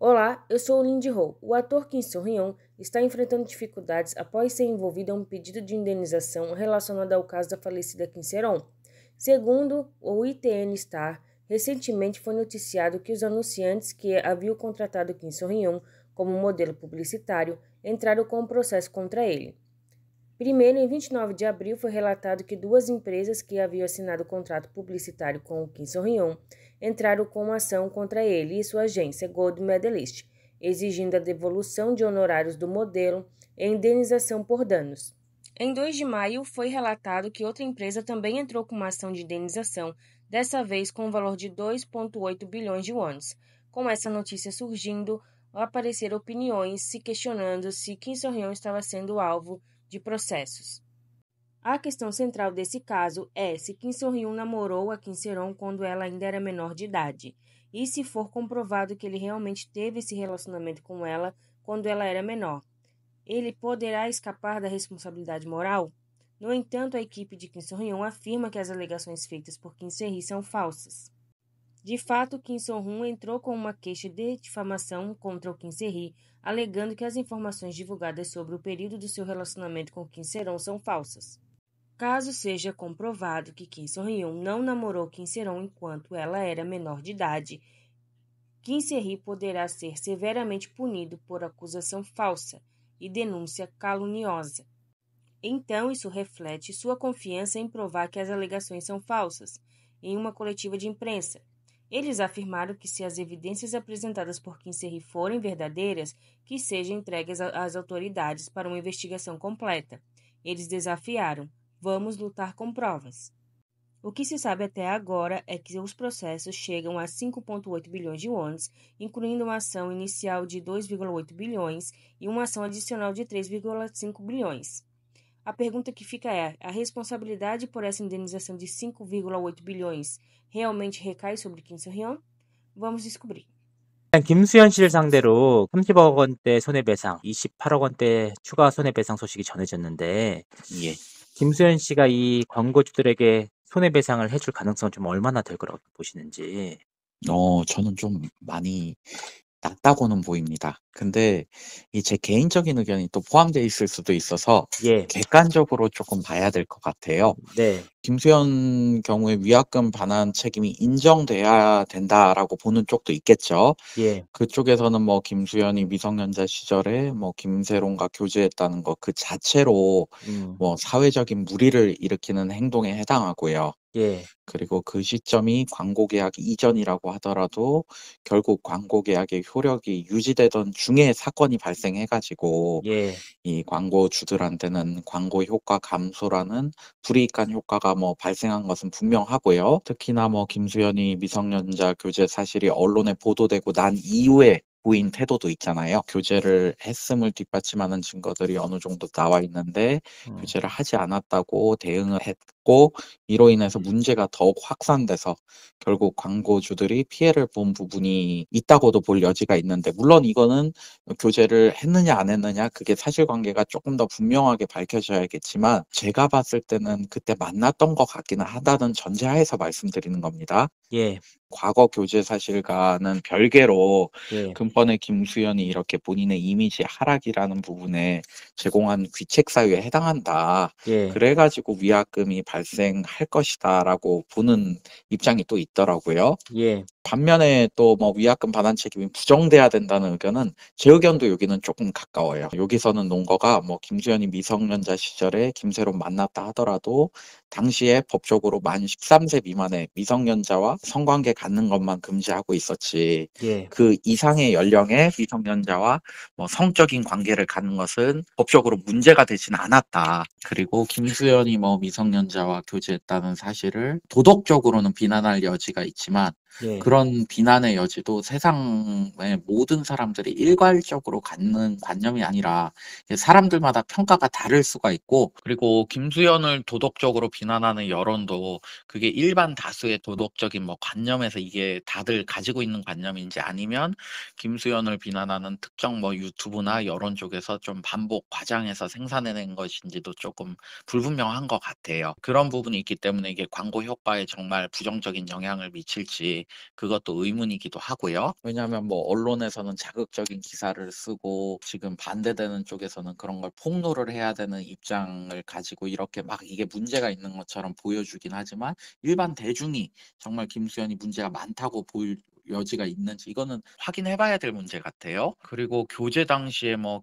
Olá, eu sou o Lindy Ho. O ator Kim So-hyun está enfrentando dificuldades após ser envolvido em um pedido de indenização relacionado ao caso da falecida Kim Se-ron. Segundo o ITN Star, recentemente foi noticiado que os anunciantes que haviam contratado Kim So-hyun como modelo publicitário entraram com um processo contra ele. Primeiro, em 29 de abril, foi relatado que duas empresas que haviam assinado o contrato publicitário com o Kim So-hyun entraram com uma ação contra ele e sua agência Gold Medalist, exigindo a devolução de honorários do modelo e indenização por danos. Em 2 de maio, foi relatado que outra empresa também entrou com uma ação de indenização, dessa vez com um valor de 2,8 bilhões de wons. Com essa notícia surgindo, apareceram opiniões se questionando se Kim So-hyun estava sendo alvo de processos. A questão central desse caso é se Kim So-hyun namorou a Kim Se-ron quando ela ainda era menor de idade, e se for comprovado que ele realmente teve esse relacionamento com ela quando ela era menor. Ele poderá escapar da responsabilidade moral? No entanto, a equipe de Kim So-hyun afirma que as alegações feitas por Kim Se-ri são falsas. De fato, Kim So-hyun entrou com uma queixa de difamação contra o Kim Se-ri, alegando que as informações divulgadas sobre o período do seu relacionamento com Kim Se-ron são falsas. Caso seja comprovado que Kim So-hyun não namorou Kim Se-ron enquanto ela era menor de idade, Kim Se-ri poderá ser severamente punido por acusação falsa e denúncia caluniosa. Então, isso reflete sua confiança em provar que as alegações são falsas, em uma coletiva de imprensa. Eles afirmaram que se as evidências apresentadas por Kim Se-ri forem verdadeiras, que sejam entregues às autoridades para uma investigação completa. Eles desafiaram: vamos lutar com provas. O que se sabe até agora é que os processos chegam a 5,8 bilhões de wons, incluindo uma ação inicial de 2,8 bilhões e uma ação adicional de 3,5 bilhões. A pergunta que fica é: a responsabilidade por essa indenização de 5,8 bilhões realmente recai sobre Kim So-hyun? Vamos descobrir. 일단 김수현 씨를 상대로 30억 원대 손해배상, 28억 원대 추가 손해배상 소식이 전해졌는데, 예. 김수현 씨가 이 광고주들에게 손해배상을 해줄 가능성은 좀 얼마나 될 거라고 보시는지. 저는 좀 많이 낮다고는 보입니다. 근데 이 제 개인적인 의견이 또 포함되어 있을 수도 있어서 예, 객관적으로 조금 봐야 될 것 같아요. 네, 김수현 경우에 위약금 반환 책임이 인정돼야 된다라고 보는 쪽도 있겠죠. 예, 그쪽에서는 뭐 김수현이 미성년자 시절에 뭐 김세론과 교제했다는 것 그 자체로 뭐 사회적인 무리를 일으키는 행동에 해당하고요. 예, 그리고 그 시점이 광고 계약 이전이라고 하더라도 결국 광고 계약의 효력이 유지되던 중에 사건이 발생해 가지고 예, 이 광고주들한테는 광고 효과 감소라는 불이익한 효과가 뭐 발생한 것은 분명하고요. 특히나 뭐 김수현이 미성년자 교제 사실이 언론에 보도되고 난 이후에 보인 태도도 있잖아요. 교제를 했음을 뒷받침하는 증거들이 어느 정도 나와 있는데 교제를 하지 않았다고 대응을 했고 이로 인해서 문제가 더욱 확산돼서 결국 광고주들이 피해를 본 부분이 있다고도 볼 여지가 있는데 물론 이거는 교제를 했느냐 안 했느냐 그게 사실관계가 조금 더 분명하게 밝혀져야겠지만 제가 봤을 때는 그때 만났던 것 같기는 하다는 전제하에서 말씀드리는 겁니다. 예, 과거 교제 사실과는 별개로 예, 근본에 김수현이 이렇게 본인의 이미지 하락이라는 부분에 제공한 귀책 사유에 해당한다. 예, 그래가지고 위약금이 발생할 것이다라고 보는 입장이 또 있더라고요. 예, 반면에 또 뭐 위약금 반환 책임이 부정돼야 된다는 의견은 제 의견도 여기는 조금 가까워요. 여기서는 논거가 뭐 김수현이 미성년자 시절에 김세론 만났다 하더라도 당시에 법적으로 만 13세 미만의 미성년자와 성관계 갖는 것만 금지하고 있었지. 예, 그 이상의 연령의 미성년자와 뭐 성적인 관계를 갖는 것은 법적으로 문제가 되진 않았다. 그리고 김수현이 뭐 미성년자와 교제했다는 사실을 도덕적으로는 비난할 여지가 있지만 예, 그런 비난의 여지도 세상의 모든 사람들이 일괄적으로 갖는 관념이 아니라 사람들마다 평가가 다를 수가 있고 그리고 김수현을 도덕적으로 비난하는 여론도 그게 일반 다수의 도덕적인 뭐 관념에서 이게 다들 가지고 있는 관념인지 아니면 김수현을 비난하는 특정 뭐 유튜브나 여론 쪽에서 좀 반복 과장해서 생산해낸 것인지도 조금 불분명한 것 같아요. 그런 부분이 있기 때문에 이게 광고 효과에 정말 부정적인 영향을 미칠지 그것도 의문이기도 하고요. 왜냐하면 뭐 언론에서는 자극적인 기사를 쓰고 지금 반대되는 쪽에서는 그런 걸 폭로를 해야 되는 입장을 가지고 이렇게 막 이게 문제가 있는 것처럼 보여주긴 하지만 일반 대중이 정말 김수현이 문제가 많다고 보일 여지가 있는지 이거는 확인해 봐야 될 문제 같아요. 그리고 교제 당시에 뭐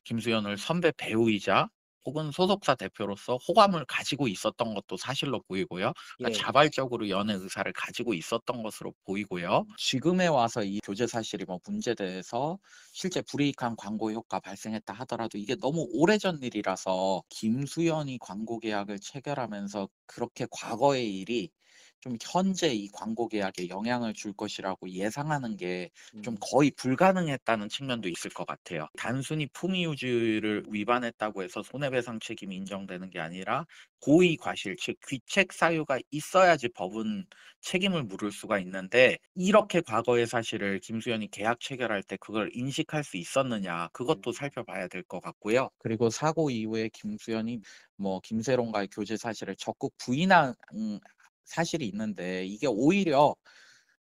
김수현을 선배 배우이자 혹은 소속사 대표로서 호감을 가지고 있었던 것도 사실로 보이고요. 그러니까 예. 자발적으로 연애 의사를 가지고 있었던 것으로 보이고요. 지금에 와서 이 교제 사실이 뭐 문제돼서 실제 불이익한 광고 효과 발생했다 하더라도 이게 너무 오래전 일이라서 김수현이 광고 계약을 체결하면서 그렇게 과거의 일이 좀 현재 이 광고 계약에 영향을 줄 것이라고 예상하는 게 좀 음. 거의 불가능했다는 측면도 있을 것 같아요. 단순히 품위유지를 위반했다고 해서 손해배상 책임이 인정되는 게 아니라 고의 과실, 즉 귀책 사유가 있어야지 법은 책임을 물을 수가 있는데 이렇게 과거의 사실을 김수현이 계약 체결할 때 그걸 인식할 수 있었느냐 그것도 살펴봐야 될 것 같고요. 그리고 사고 이후에 김수현이 뭐 김세롱과의 교제 사실을 적극 부인한 사실이 있는데 이게 오히려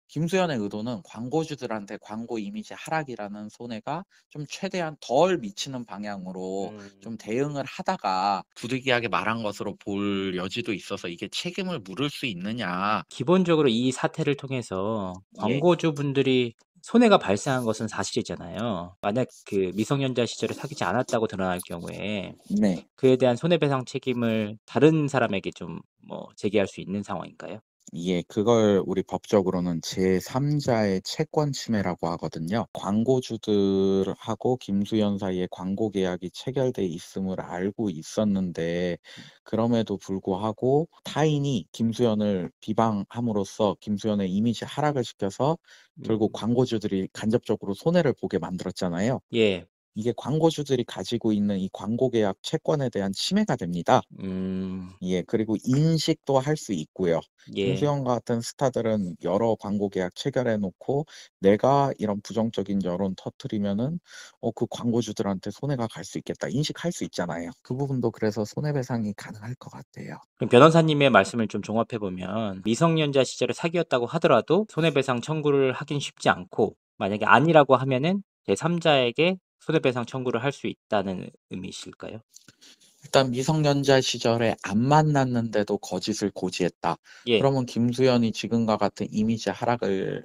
김수현의 의도는 광고주들한테 광고 이미지 하락이라는 손해가 좀 최대한 덜 미치는 방향으로 음. 좀 대응을 하다가 부득이하게 말한 것으로 볼 여지도 있어서 이게 책임을 물을 수 있느냐. 기본적으로 이 사태를 통해서 예. 광고주분들이 손해가 발생한 것은 사실이잖아요. 만약 그 미성년자 시절에 사귀지 않았다고 드러날 경우에 네. 그에 대한 손해배상 책임을 다른 사람에게 좀 뭐 제기할 수 있는 상황인가요? 예. 그걸 우리 법적으로는 제3자의 채권 침해라고 하거든요. 광고주들하고 김수현 사이에 광고 계약이 체결돼 있음을 알고 있었는데 그럼에도 불구하고 타인이 김수현을 비방함으로써 김수현의 이미지 하락을 시켜서 결국 음. 광고주들이 간접적으로 손해를 보게 만들었잖아요. 예. 이게 광고주들이 가지고 있는 이 광고 계약 채권에 대한 침해가 됩니다. 음. 예. 그리고 인식도 할 수 있고요. 예. 김수현 같은 스타들은 여러 광고 계약 체결해 놓고 내가 이런 부정적인 여론 터뜨리면은 그 광고주들한테 손해가 갈 수 있겠다 인식할 수 있잖아요. 그 부분도 그래서 손해배상이 가능할 것 같아요. 그럼 변호사님의 말씀을 좀 종합해 보면 미성년자 시절에 사귀었다고 하더라도 손해배상 청구를 하긴 쉽지 않고 만약에 아니라고 하면은 제3 자에게 손해배상 청구를 할 수 있다는 의미이실까요? 일단 미성년자 시절에 안 만났는데도 거짓을 고지했다. 예. 그러면 김수현이 지금과 같은 이미지 하락을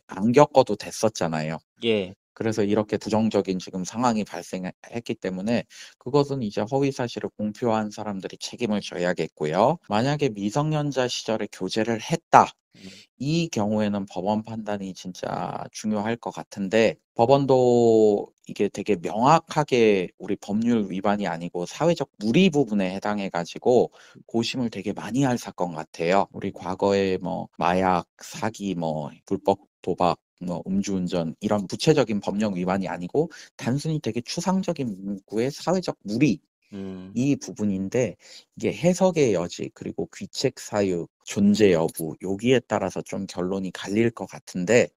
안 겪어도 됐었잖아요. 예. 그래서 이렇게 부정적인 지금 상황이 발생했기 때문에 그것은 이제 허위 사실을 공표한 사람들이 책임을 져야겠고요. 만약에 미성년자 시절에 교제를 했다. 음. 이 경우에는 법원 판단이 진짜 중요할 것 같은데 법원도 이게 되게 명확하게 우리 법률 위반이 아니고 사회적 무리 부분에 해당해 가지고 고심을 되게 많이 할 사건 같아요. 우리 과거에 뭐 마약, 사기, 뭐 불법 도박, 뭐 음주운전 이런 구체적인 법령 위반이 아니고 단순히 되게 추상적인 문구의 사회적 무리 음. 이 부분인데 이게 해석의 여지 그리고 귀책 사유, 존재 여부 여기에 따라서 좀 결론이 갈릴 것 같은데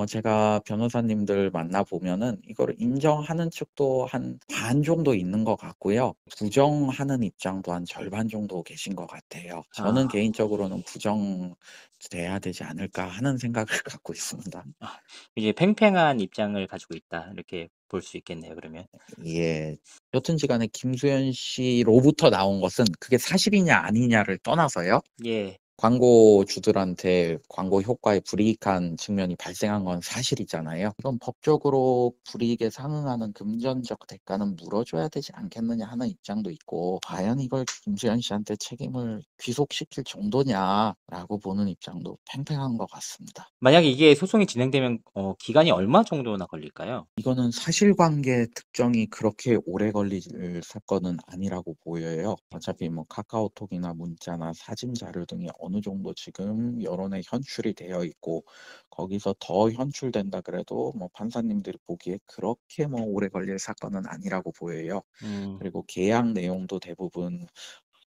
제가 변호사님들 만나 보면은 이거를 인정하는 측도 한 반 정도 있는 것 같고요. 부정하는 입장도 한 절반 정도 계신 것 같아요. 저는 아. 개인적으로는 부정돼야 되지 않을까 하는 생각을 갖고 있습니다. 아 이제 팽팽한 입장을 가지고 있다. 이렇게 볼 수 있겠네요 그러면. 예. 여튼지 간에 김수현 씨로부터 나온 것은 그게 사실이냐 아니냐를 떠나서요. 예. 광고주들한테 광고 효과에 불이익한 측면이 발생한 건 사실이잖아요. 이건 법적으로 불이익에 상응하는 금전적 대가는 물어줘야 되지 않겠느냐 하는 입장도 있고 과연 이걸 김수현 씨한테 책임을 귀속시킬 정도냐라고 보는 입장도 팽팽한 것 같습니다. 만약에 이게 소송이 진행되면 기간이 얼마 정도나 걸릴까요? 이거는 사실관계 특정이 그렇게 오래 걸릴 사건은 아니라고 보여요. 어차피 뭐 카카오톡이나 문자나 사진 자료 등이 어느 정도 지금 여론에 현출이 되어 있고 거기서 더 현출된다 그래도 뭐 판사님들이 보기에 그렇게 뭐 오래 걸릴 사건은 아니라고 보여요. 음. 그리고 계약 내용도 대부분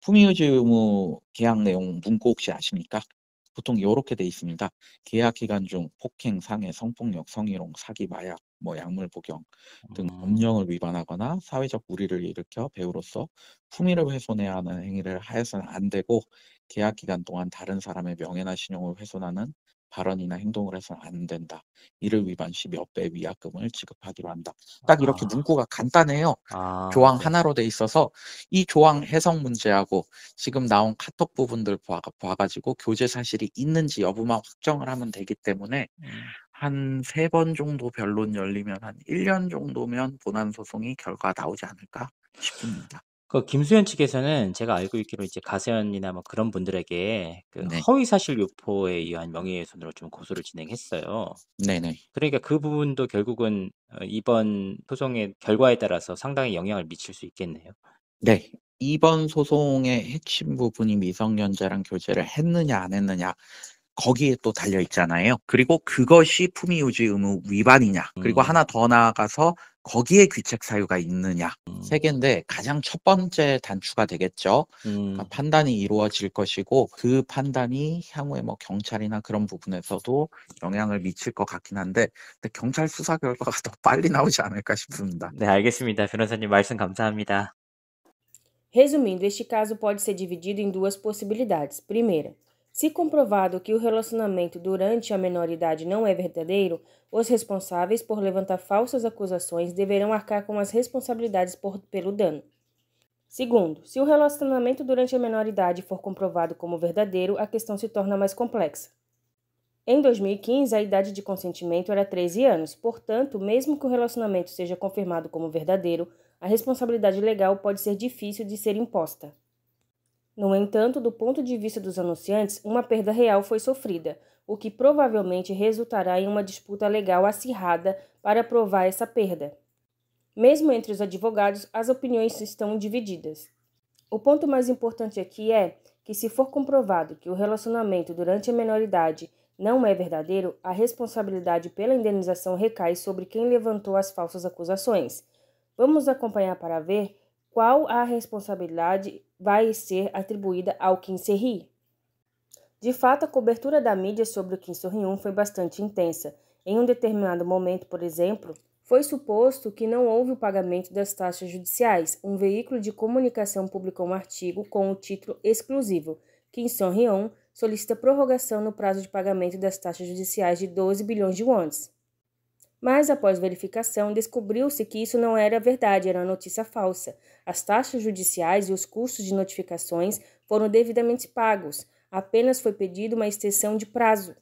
품위유지 의무 계약 내용 문구 혹시 아십니까? 보통 요렇게 돼 있습니다. 계약 기간 중 폭행, 상해, 성폭력, 성희롱, 사기, 마약, 약물 복용 등 법령을 위반하거나 사회적 물의를 일으켜 배우로서 품위를 훼손해야 하는 행위를 하여서는 안 되고, 계약 기간 동안 다른 사람의 명예나 신용을 훼손하는 발언이나 행동을 해서는 안 된다. 이를 위반 시 몇 배 위약금을 지급하기로 한다. 딱 이렇게 아. 문구가 간단해요. 아 조항 네. 하나로 돼 있어서 이 조항 해석 문제하고 지금 나온 카톡 부분들 봐가지고 교제 사실이 있는지 여부만 확정을 하면 되기 때문에 음. 한 3번 정도 변론 열리면 한 1년 정도면 본안 소송이 결과가 나오지 않을까 싶습니다. 그 김수현 측에서는 제가 알고 있기로 이제 가세현이나 뭐 그런 분들에게 그 네. 허위 사실 유포에 의한 명예훼손으로 좀 고소를 진행했어요. 네네. 그러니까 그 부분도 결국은 이번 소송의 결과에 따라서 상당히 영향을 미칠 수 있겠네요. 네. 이번 소송의 핵심 부분이 미성년자랑 교제를 했느냐 안 했느냐, 거기에 또 달려 있잖아요. 그리고 그것이 품위유지 의무 위반이냐, 그리고 음. 하나 더 나아가서 거기에 귀책 사유가 있느냐, 음. 3개인데 가장 첫 번째 단추가 되겠죠. 그러니까 음. 판단이 이루어질 것이고, 그 판단이 향후에 경찰이나 그런 부분에서도 영향을 mi칠 것 같긴 한데, 근데 경찰 수사 결과가 더 빨리 나오지 않을까 싶습니다. 네 알겠습니다. 변호사님 말씀 감사합니다. Resumindo, este caso pode ser dividido em duas possibilidades. Primeira, se comprovado que o relacionamento durante a menoridade não é verdadeiro, os responsáveis por levantar falsas acusações deverão arcar com as responsabilidades pelo dano. Segundo, se o relacionamento durante a menoridade for comprovado como verdadeiro, a questão se torna mais complexa. Em 2015, a idade de consentimento era 13 anos, portanto, mesmo que o relacionamento seja confirmado como verdadeiro, a responsabilidade legal pode ser difícil de ser imposta. No entanto, do ponto de vista dos anunciantes, uma perda real foi sofrida, o que provavelmente resultará em uma disputa legal acirrada para provar essa perda. Mesmo entre os advogados, as opiniões estão divididas. O ponto mais importante aqui é que, se for comprovado que o relacionamento durante a menoridade não é verdadeiro, a responsabilidade pela indenização recai sobre quem levantou as falsas acusações. Vamos acompanhar para ver qual a responsabilidade vai ser atribuída ao Kim Se-hee. De fato, a cobertura da mídia sobre o Kim So-hyun foi bastante intensa. Em um determinado momento, por exemplo, foi suposto que não houve o pagamento das taxas judiciais. Um veículo de comunicação publicou um artigo com o título exclusivo: Kim So-hyun solicita prorrogação no prazo de pagamento das taxas judiciais de 12 bilhões de wons. Mas, após verificação, descobriu-se que isso não era verdade, era uma notícia falsa. As taxas judiciais e os custos de notificações foram devidamente pagos. Apenas foi pedido uma extensão de prazo.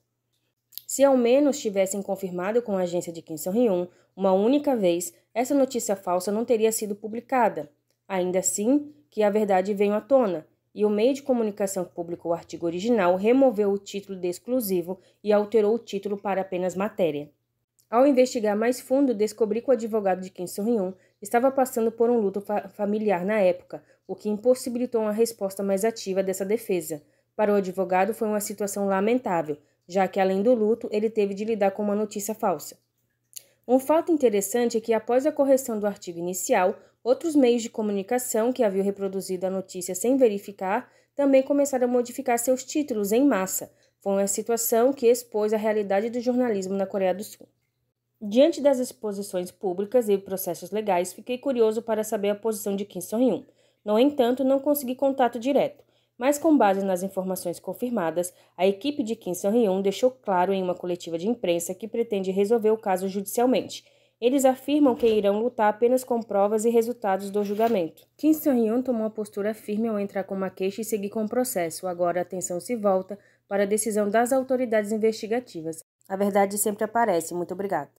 Se ao menos tivessem confirmado com a agência de Kim So-hyun uma única vez, essa notícia falsa não teria sido publicada. Ainda assim, que a verdade veio à tona, e o meio de comunicação que publicou o artigo original removeu o título de exclusivo e alterou o título para apenas matéria. Ao investigar mais fundo, descobri que o advogado de Kim So-hyun estava passando por um luto familiar na época, o que impossibilitou uma resposta mais ativa dessa defesa. Para o advogado foi uma situação lamentável, já que além do luto, ele teve de lidar com uma notícia falsa. Um fato interessante é que, após a correção do artigo inicial, outros meios de comunicação que haviam reproduzido a notícia sem verificar também começaram a modificar seus títulos em massa. Foi uma situação que expôs a realidade do jornalismo na Coreia do Sul. Diante das exposições públicas e processos legais, fiquei curioso para saber a posição de Kim So-hyun. No entanto, não consegui contato direto, mas com base nas informações confirmadas, a equipe de Kim So-hyun deixou claro em uma coletiva de imprensa que pretende resolver o caso judicialmente. Eles afirmam que irão lutar apenas com provas e resultados do julgamento. Kim So-hyun tomou uma postura firme ao entrar com uma queixa e seguir com o processo. Agora a atenção se volta para a decisão das autoridades investigativas. A verdade sempre aparece. Muito obrigada.